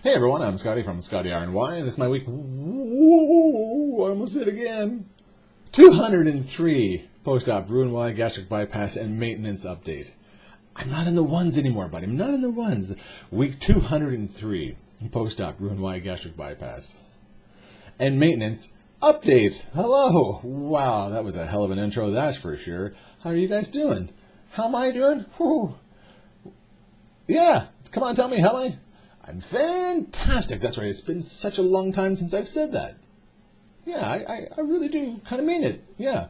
Hey everyone, I'm Skotti from Skotti RNY, and this is my week. Whoa, I almost did it again. 203 post-op Roux-en-Y gastric bypass and maintenance update. I'm not in the ones anymore, buddy. I'm not in the ones. Week 203 post-op Roux-en-Y gastric bypass and maintenance update. Hello. Wow, that was a hell of an intro, that's for sure. How are you guys doing? How am I doing? Whew. Yeah, come on, tell me, how am I? I'm fantastic. That's right. It's been such a long time since I've said that. Yeah, I really do kind of mean it. Yeah.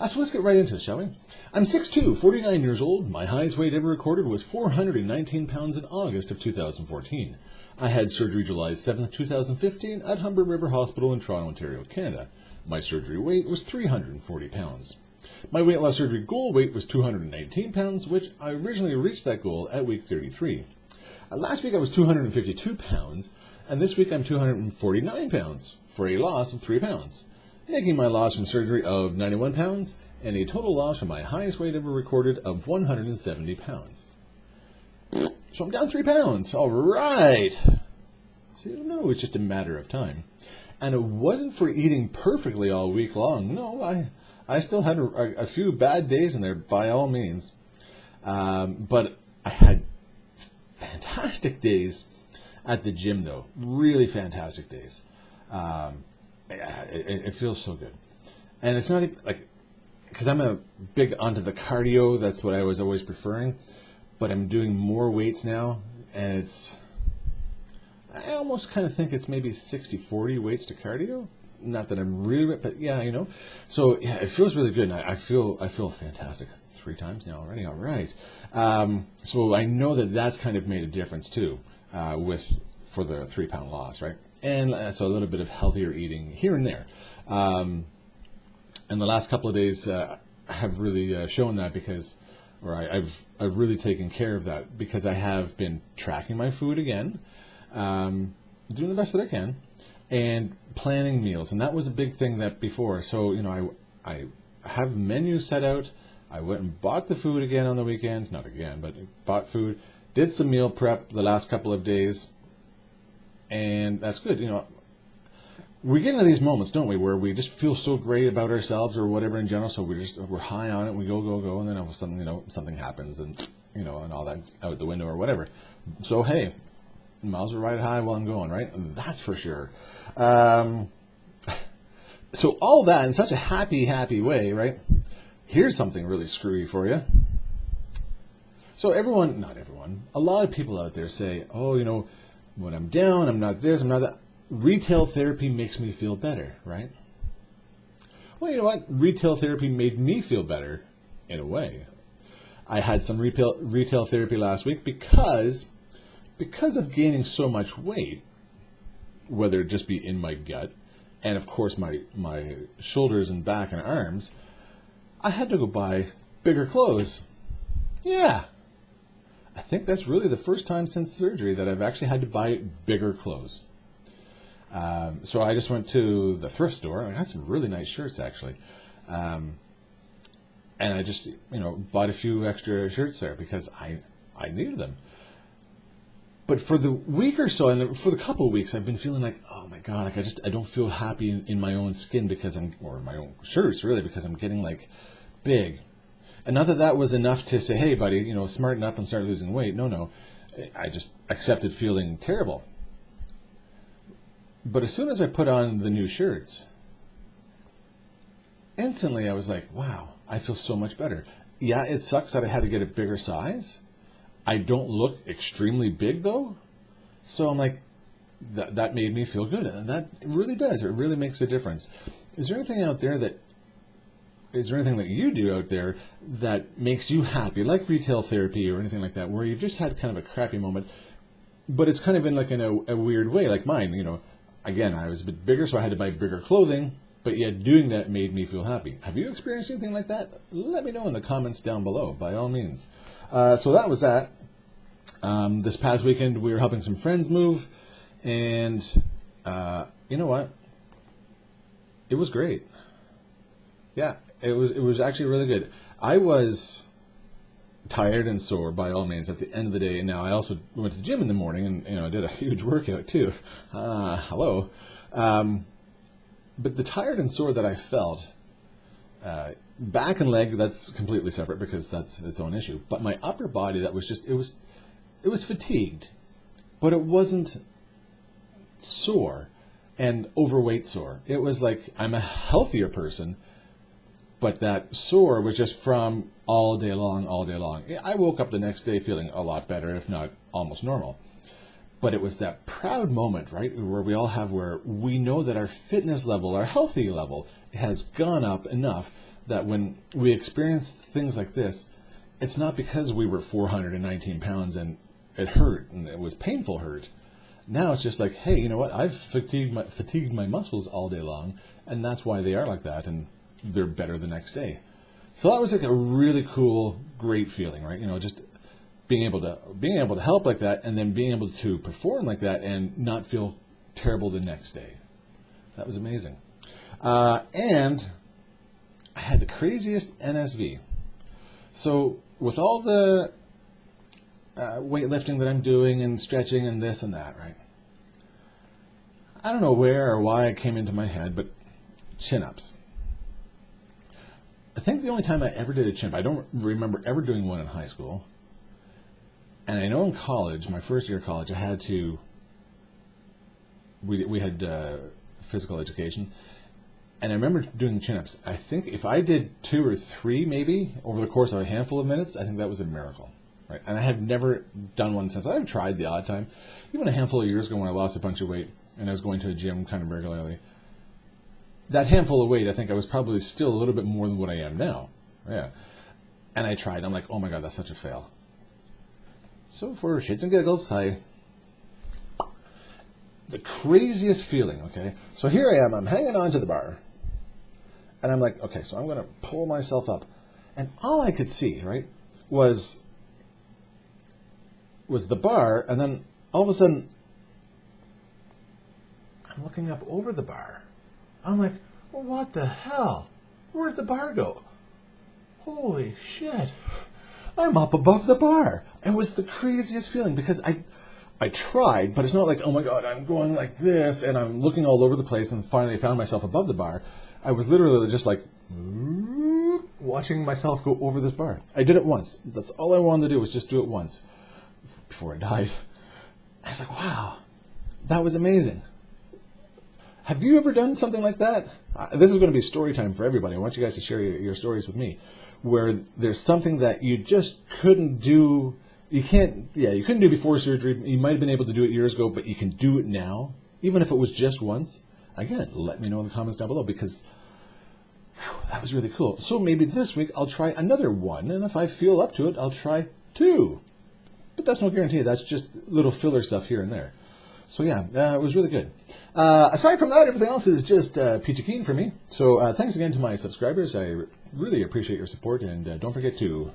So let's get right into it, shall we? I'm 6'2", 49 years old. My highest weight ever recorded was 419 pounds in August of 2014. I had surgery July 7th, 2015 at Humber River Hospital in Toronto, Ontario, Canada. My surgery weight was 340 pounds. My weight loss surgery goal weight was 219 pounds, which I originally reached that goal at week 33. Last week I was 252 pounds, and this week I'm 249 pounds, for a loss of 3 pounds, making my loss from surgery of 91 pounds, and a total loss from my highest weight ever recorded of 170 pounds. So I'm down 3 pounds, all right. See, no, it's just a matter of time. And it wasn't for eating perfectly all week long. No, I still had a few bad days in there, by all means. But I had fantastic days at the gym, though. Really fantastic days. It feels so good. And it's not even, like, because I'm a big onto the cardio, that's what I was always preferring. But I'm doing more weights now, and I almost kind of think it's maybe 60-40 weights to cardio. Not that I'm really, but yeah, you know. So yeah, it feels really good, and I feel fantastic. 3 times now already. All right. So I know that's kind of made a difference too, for the 3 pound loss, right? And so a little bit of healthier eating here and there. And the last couple of days have really shown that I've really taken care of that because I have been tracking my food again, doing the best that I can, and planning meals. And that was a big thing that before. So, you know, I have menus set out. I went and bought the food again on the weekend. Not again, but bought food. Did some meal prep the last couple of days. And that's good. You know, we get into these moments, don't we, where we just feel so great about ourselves or whatever in general. So we're high on it. We go. And then all of a sudden, you know, something happens and, you know, and all that out the window or whatever. So, hey, miles are right high while I'm going, right? And that's for sure. So all that in such a happy way, right? Here's something really screwy for you. So not everyone, a lot of people out there say, oh, you know, when I'm down, I'm not this, I'm not that. Retail therapy makes me feel better, right? Well, you know what? Retail therapy made me feel better in a way. I had some retail therapy last week because of gaining so much weight, whether it just be in my gut, and of course my shoulders and back and arms, I had to go buy bigger clothes. Yeah. I think that's really the first time since surgery that I've actually had to buy bigger clothes. So I just went to the thrift store. I got some really nice shirts, actually. And I just, you know, bought a few extra shirts there because I needed them. But for the week or so, and for the couple of weeks, I've been feeling like, oh my God, like I don't feel happy in my own skin or my own shirts, really, because I'm getting like big. And not that was enough to say, hey, buddy, you know, smarten up and start losing weight. No. I just accepted feeling terrible. But as soon as I put on the new shirts, instantly I was like, wow, I feel so much better. Yeah, it sucks that I had to get a bigger size. I don't look extremely big, though. So I'm like, that made me feel good. And that really does. It really makes a difference. Is there anything that you do out there that makes you happy, like retail therapy or anything like that, where you've just had kind of a crappy moment, but it's kind of in a weird way, like mine, you know. Again, I was a bit bigger, so I had to buy bigger clothing, but yet doing that made me feel happy. Have you experienced anything like that? Let me know in the comments down below, by all means. So that was that. This past weekend, we were helping some friends move, and you know what? It was great. Yeah, it was actually really good. I was tired and sore, by all means, at the end of the day. Now, I also went to the gym in the morning and I did a huge workout too. Hello. But the tired and sore that I felt, back and leg, that's completely separate because that's its own issue. But my upper body, that was just, it was fatigued, but it wasn't sore and overweight sore. It was like, I'm a healthier person, but that sore was just from all day long, all day long. I woke up the next day feeling a lot better, if not almost normal. But it was that proud moment, right, where we all have, where we know that our fitness level, our healthy level, has gone up enough that when we experience things like this, it's not because we were 419 pounds and it hurt and it was painful hurt. Now it's just like, hey, you know what? I've fatigued my muscles all day long, and that's why they are like that, and they're better the next day. So that was like a really cool, great feeling, right? You know, just being able to help like that, and then being able to perform like that and not feel terrible the next day. That was amazing. And I had the craziest NSV. So with all the weightlifting that I'm doing and stretching and this and that, right? I don't know where or why it came into my head, but chin-ups. I think the only time I ever did a chin-up, I don't remember ever doing one in high school. And I know in college, my first year of college, I had to, we had physical education, and I remember doing chin-ups. I think if I did 2 or 3 maybe over the course of a handful of minutes, I think that was a miracle, right? And I have never done one since. I've tried the odd time, even a handful of years ago when I lost a bunch of weight and I was going to a gym kind of regularly. That handful of weight, I think I was probably still a little bit more than what I am now. Yeah. And I tried. I'm like, oh my God, that's such a fail. So for shits and giggles, the craziest feeling, okay? So here I am, I'm hanging on to the bar. And I'm like, okay, so I'm going to pull myself up. And all I could see, right, was the bar, and then all of a sudden, I'm looking up over the bar. I'm like, well, what the hell? Where'd the bar go? Holy shit. I'm up above the bar. It was the craziest feeling because I tried, but it's not like, oh my God, I'm going like this and I'm looking all over the place and finally found myself above the bar. I was literally just like watching myself go over this bar. I did it once. That's all I wanted to do, was just do it once before I died. I was like, wow, that was amazing. Have you ever done something like that? This is going to be story time for everybody. I want you guys to share your stories with me, where there's something that you just couldn't do. You couldn't do before surgery. You might have been able to do it years ago, but you can do it now, even if it was just once. Again, let me know in the comments down below, because that was really cool. So maybe this week I'll try another one, and if I feel up to it, I'll try 2. But that's no guarantee. That's just little filler stuff here and there. So yeah, it was really good. Aside from that, everything else is just peachy keen for me. So thanks again to my subscribers. I really appreciate your support, and don't forget to,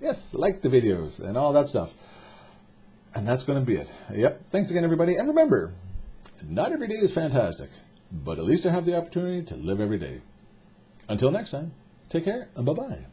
yes, like the videos and all that stuff. And that's going to be it. Yep, thanks again, everybody. And remember, not every day is fantastic, but at least I have the opportunity to live every day. Until next time, take care and bye-bye.